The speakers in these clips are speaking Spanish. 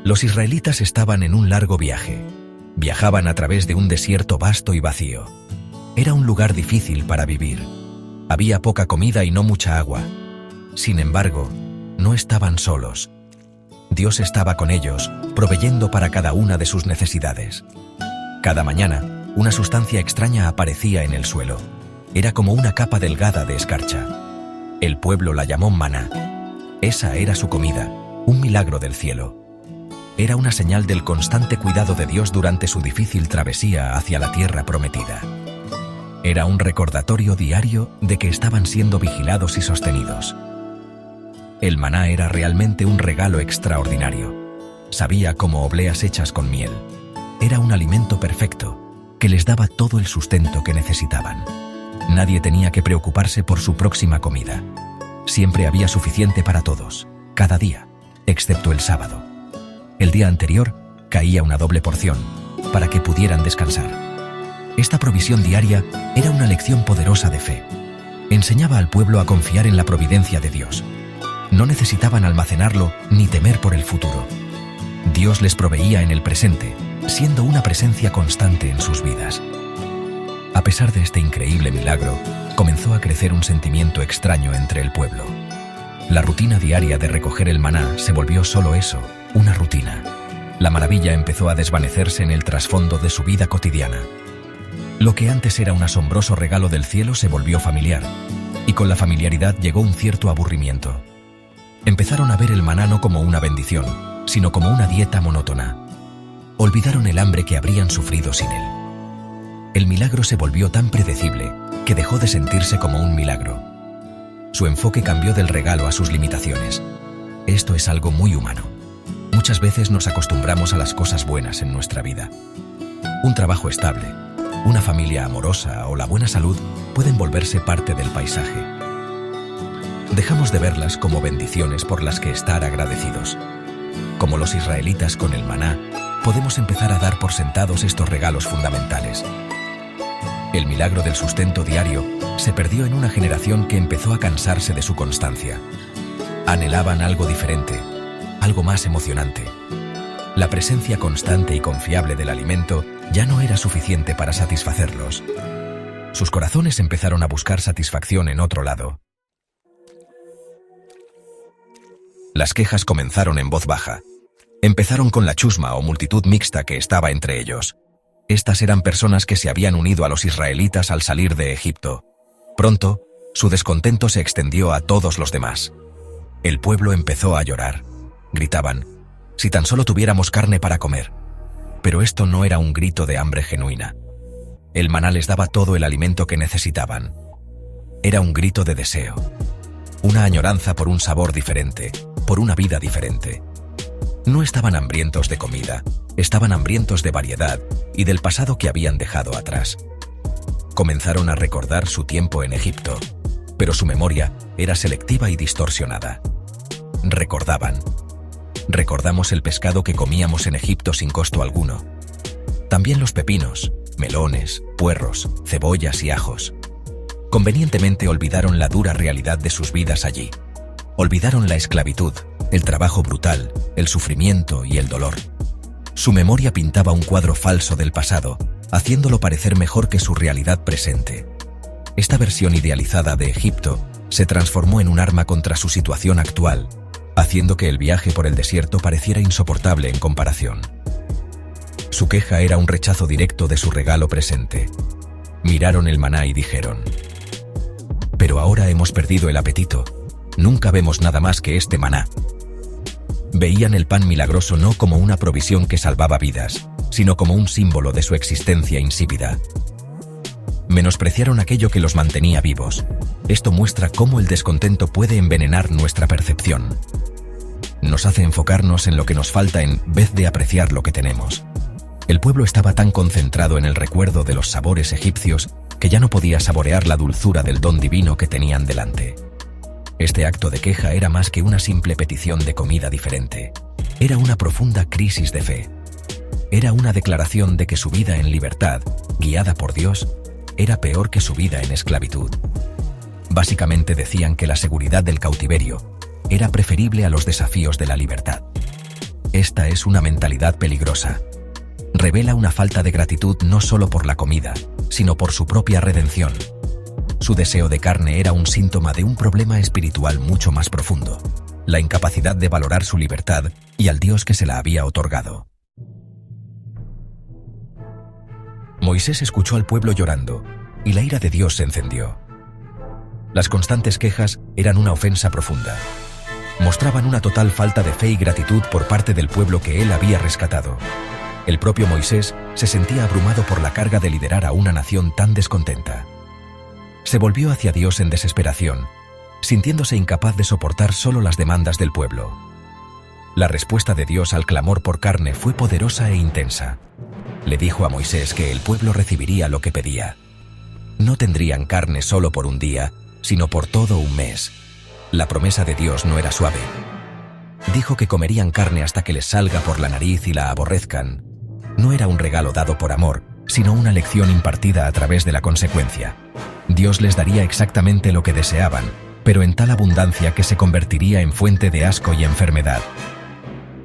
Los israelitas estaban en un largo viaje. Viajaban a través de un desierto vasto y vacío. Era un lugar difícil para vivir. Había poca comida y no mucha agua. Sin embargo, no estaban solos. Dios estaba con ellos, proveyendo para cada una de sus necesidades. Cada mañana, una sustancia extraña aparecía en el suelo. Era como una capa delgada de escarcha. El pueblo la llamó maná. Esa era su comida, un milagro del cielo. Era una señal del constante cuidado de Dios durante su difícil travesía hacia la tierra prometida. Era un recordatorio diario de que estaban siendo vigilados y sostenidos. El maná era realmente un regalo extraordinario. Sabía como obleas hechas con miel. Era un alimento perfecto, que les daba todo el sustento que necesitaban. Nadie tenía que preocuparse por su próxima comida. Siempre había suficiente para todos, cada día, excepto el sábado. El día anterior caía una doble porción, para que pudieran descansar. Esta provisión diaria era una lección poderosa de fe. Enseñaba al pueblo a confiar en la providencia de Dios. No necesitaban almacenarlo ni temer por el futuro. Dios les proveía en el presente, siendo una presencia constante en sus vidas. A pesar de este increíble milagro, comenzó a crecer un sentimiento extraño entre el pueblo. La rutina diaria de recoger el maná se volvió solo eso, una rutina. La maravilla empezó a desvanecerse en el trasfondo de su vida cotidiana. Lo que antes era un asombroso regalo del cielo se volvió familiar, y con la familiaridad llegó un cierto aburrimiento. Empezaron a ver el maná no como una bendición, sino como una dieta monótona. Olvidaron el hambre que habrían sufrido sin él. El milagro se volvió tan predecible que dejó de sentirse como un milagro. Su enfoque cambió del regalo a sus limitaciones. Esto es algo muy humano. Muchas veces nos acostumbramos a las cosas buenas en nuestra vida. Un trabajo estable, una familia amorosa o la buena salud pueden volverse parte del paisaje. Dejamos de verlas como bendiciones por las que estar agradecidos. Como los israelitas con el maná, podemos empezar a dar por sentados estos regalos fundamentales. El milagro del sustento diario se perdió en una generación que empezó a cansarse de su constancia. Anhelaban algo diferente, algo más emocionante. La presencia constante y confiable del alimento ya no era suficiente para satisfacerlos. Sus corazones empezaron a buscar satisfacción en otro lado. Las quejas comenzaron en voz baja. Empezaron con la chusma o multitud mixta que estaba entre ellos. Estas eran personas que se habían unido a los israelitas al salir de Egipto. Pronto, su descontento se extendió a todos los demás. El pueblo empezó a llorar. Gritaban, «Si tan solo tuviéramos carne para comer». Pero esto no era un grito de hambre genuina. El maná les daba todo el alimento que necesitaban. Era un grito de deseo. Una añoranza por un sabor diferente, por una vida diferente. No estaban hambrientos de comida, estaban hambrientos de variedad y del pasado que habían dejado atrás. Comenzaron a recordar su tiempo en Egipto, pero su memoria era selectiva y distorsionada. Recordaban. Recordamos el pescado que comíamos en Egipto sin costo alguno. También los pepinos, melones, puerros, cebollas y ajos. Convenientemente olvidaron la dura realidad de sus vidas allí. Olvidaron la esclavitud, el trabajo brutal, el sufrimiento y el dolor. Su memoria pintaba un cuadro falso del pasado, haciéndolo parecer mejor que su realidad presente. Esta versión idealizada de Egipto se transformó en un arma contra su situación actual, haciendo que el viaje por el desierto pareciera insoportable en comparación. Su queja era un rechazo directo de su regalo presente. Miraron el maná y dijeron, «Pero ahora hemos perdido el apetito. Nunca vemos nada más que este maná». Veían el pan milagroso no como una provisión que salvaba vidas, sino como un símbolo de su existencia insípida. Menospreciaron aquello que los mantenía vivos. Esto muestra cómo el descontento puede envenenar nuestra percepción. Nos hace enfocarnos en lo que nos falta en vez de apreciar lo que tenemos. El pueblo estaba tan concentrado en el recuerdo de los sabores egipcios que ya no podía saborear la dulzura del don divino que tenían delante. Este acto de queja era más que una simple petición de comida diferente. Era una profunda crisis de fe. Era una declaración de que su vida en libertad, guiada por Dios, era peor que su vida en esclavitud. Básicamente decían que la seguridad del cautiverio era preferible a los desafíos de la libertad. Esta es una mentalidad peligrosa. Revela una falta de gratitud no solo por la comida, sino por su propia redención. Su deseo de carne era un síntoma de un problema espiritual mucho más profundo, la incapacidad de valorar su libertad y al Dios que se la había otorgado. Moisés escuchó al pueblo llorando, y la ira de Dios se encendió. Las constantes quejas eran una ofensa profunda. Mostraban una total falta de fe y gratitud por parte del pueblo que él había rescatado. El propio Moisés se sentía abrumado por la carga de liderar a una nación tan descontenta. Se volvió hacia Dios en desesperación, sintiéndose incapaz de soportar solo las demandas del pueblo. La respuesta de Dios al clamor por carne fue poderosa e intensa. Le dijo a Moisés que el pueblo recibiría lo que pedía. No tendrían carne solo por un día, sino por todo un mes. La promesa de Dios no era suave. Dijo que comerían carne hasta que les salga por la nariz y la aborrezcan. No era un regalo dado por amor, sino una lección impartida a través de la consecuencia. Dios les daría exactamente lo que deseaban, pero en tal abundancia que se convertiría en fuente de asco y enfermedad.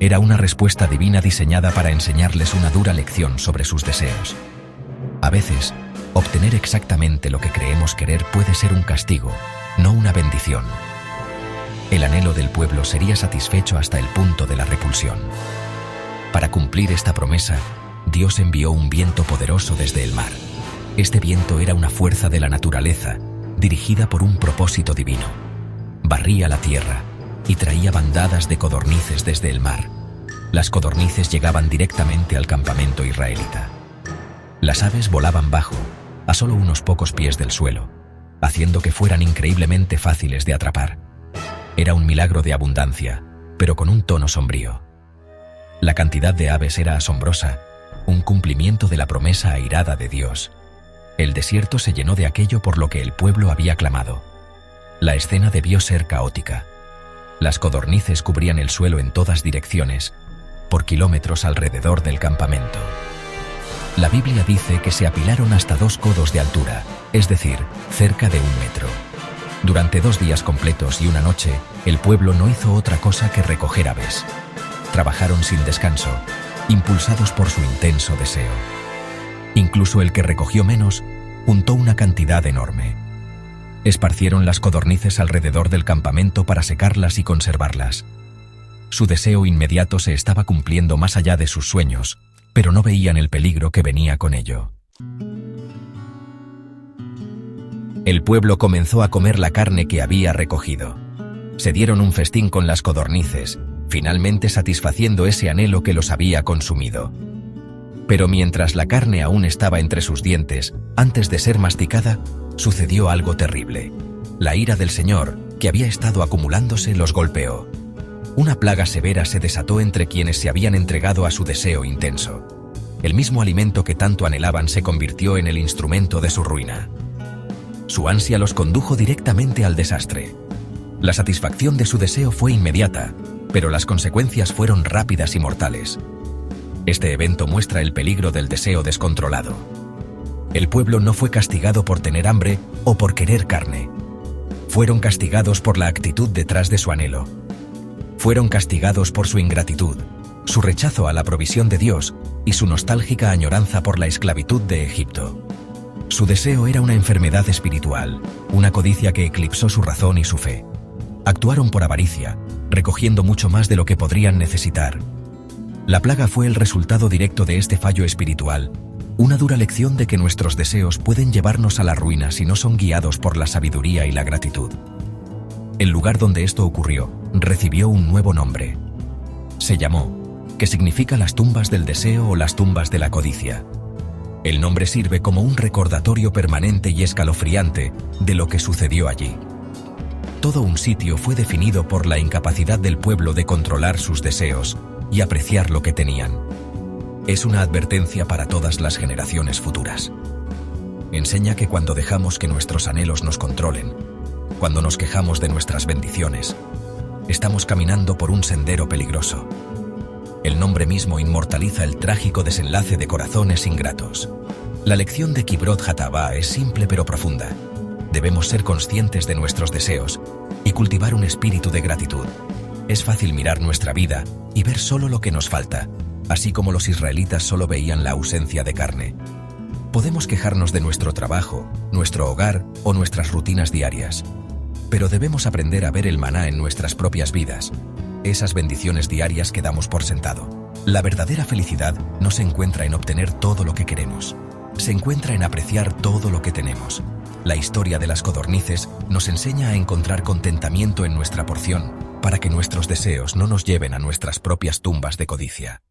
Era una respuesta divina diseñada para enseñarles una dura lección sobre sus deseos. A veces, obtener exactamente lo que creemos querer puede ser un castigo, no una bendición. El anhelo del pueblo sería satisfecho hasta el punto de la repulsión. Para cumplir esta promesa, Dios envió un viento poderoso desde el mar. Este viento era una fuerza de la naturaleza, dirigida por un propósito divino. Barría la tierra y traía bandadas de codornices desde el mar. Las codornices llegaban directamente al campamento israelita. Las aves volaban bajo, a solo unos pocos pies del suelo, haciendo que fueran increíblemente fáciles de atrapar. Era un milagro de abundancia, pero con un tono sombrío. La cantidad de aves era asombrosa, un cumplimiento de la promesa airada de Dios. El desierto se llenó de aquello por lo que el pueblo había clamado. La escena debió ser caótica. Las codornices cubrían el suelo en todas direcciones, por kilómetros alrededor del campamento. La Biblia dice que se apilaron hasta 2 codos de altura, es decir, cerca de 1 metro. Durante 2 días completos y una noche, el pueblo no hizo otra cosa que recoger aves. Trabajaron sin descanso, impulsados por su intenso deseo. Incluso el que recogió menos, juntó una cantidad enorme. Esparcieron las codornices alrededor del campamento para secarlas y conservarlas. Su deseo inmediato se estaba cumpliendo más allá de sus sueños, pero no veían el peligro que venía con ello. El pueblo comenzó a comer la carne que había recogido. Se dieron un festín con las codornices, finalmente satisfaciendo ese anhelo que los había consumido. Pero mientras la carne aún estaba entre sus dientes, antes de ser masticada, sucedió algo terrible. La ira del Señor, que había estado acumulándose, los golpeó. Una plaga severa se desató entre quienes se habían entregado a su deseo intenso. El mismo alimento que tanto anhelaban se convirtió en el instrumento de su ruina. Su ansia los condujo directamente al desastre. La satisfacción de su deseo fue inmediata, pero las consecuencias fueron rápidas y mortales. Este evento muestra el peligro del deseo descontrolado. El pueblo no fue castigado por tener hambre o por querer carne. Fueron castigados por la actitud detrás de su anhelo. Fueron castigados por su ingratitud, su rechazo a la provisión de Dios y su nostálgica añoranza por la esclavitud de Egipto. Su deseo era una enfermedad espiritual, una codicia que eclipsó su razón y su fe. Actuaron por avaricia, recogiendo mucho más de lo que podrían necesitar. La plaga fue el resultado directo de este fallo espiritual, una dura lección de que nuestros deseos pueden llevarnos a la ruina si no son guiados por la sabiduría y la gratitud. El lugar donde esto ocurrió recibió un nuevo nombre. Se llamó, que significa las tumbas del deseo o las tumbas de la codicia. El nombre sirve como un recordatorio permanente y escalofriante de lo que sucedió allí. Todo un sitio fue definido por la incapacidad del pueblo de controlar sus deseos y apreciar lo que tenían. Es una advertencia para todas las generaciones futuras. Enseña que cuando dejamos que nuestros anhelos nos controlen, cuando nos quejamos de nuestras bendiciones, estamos caminando por un sendero peligroso. El nombre mismo inmortaliza el trágico desenlace de corazones ingratos. La lección de Kibrot Hatabá es simple pero profunda. Debemos ser conscientes de nuestros deseos y cultivar un espíritu de gratitud. Es fácil mirar nuestra vida y ver solo lo que nos falta, así como los israelitas solo veían la ausencia de carne. Podemos quejarnos de nuestro trabajo, nuestro hogar o nuestras rutinas diarias, pero debemos aprender a ver el maná en nuestras propias vidas, esas bendiciones diarias que damos por sentado. La verdadera felicidad no se encuentra en obtener todo lo que queremos, se encuentra en apreciar todo lo que tenemos. La historia de las codornices nos enseña a encontrar contentamiento en nuestra porción, para que nuestros deseos no nos lleven a nuestras propias tumbas de codicia.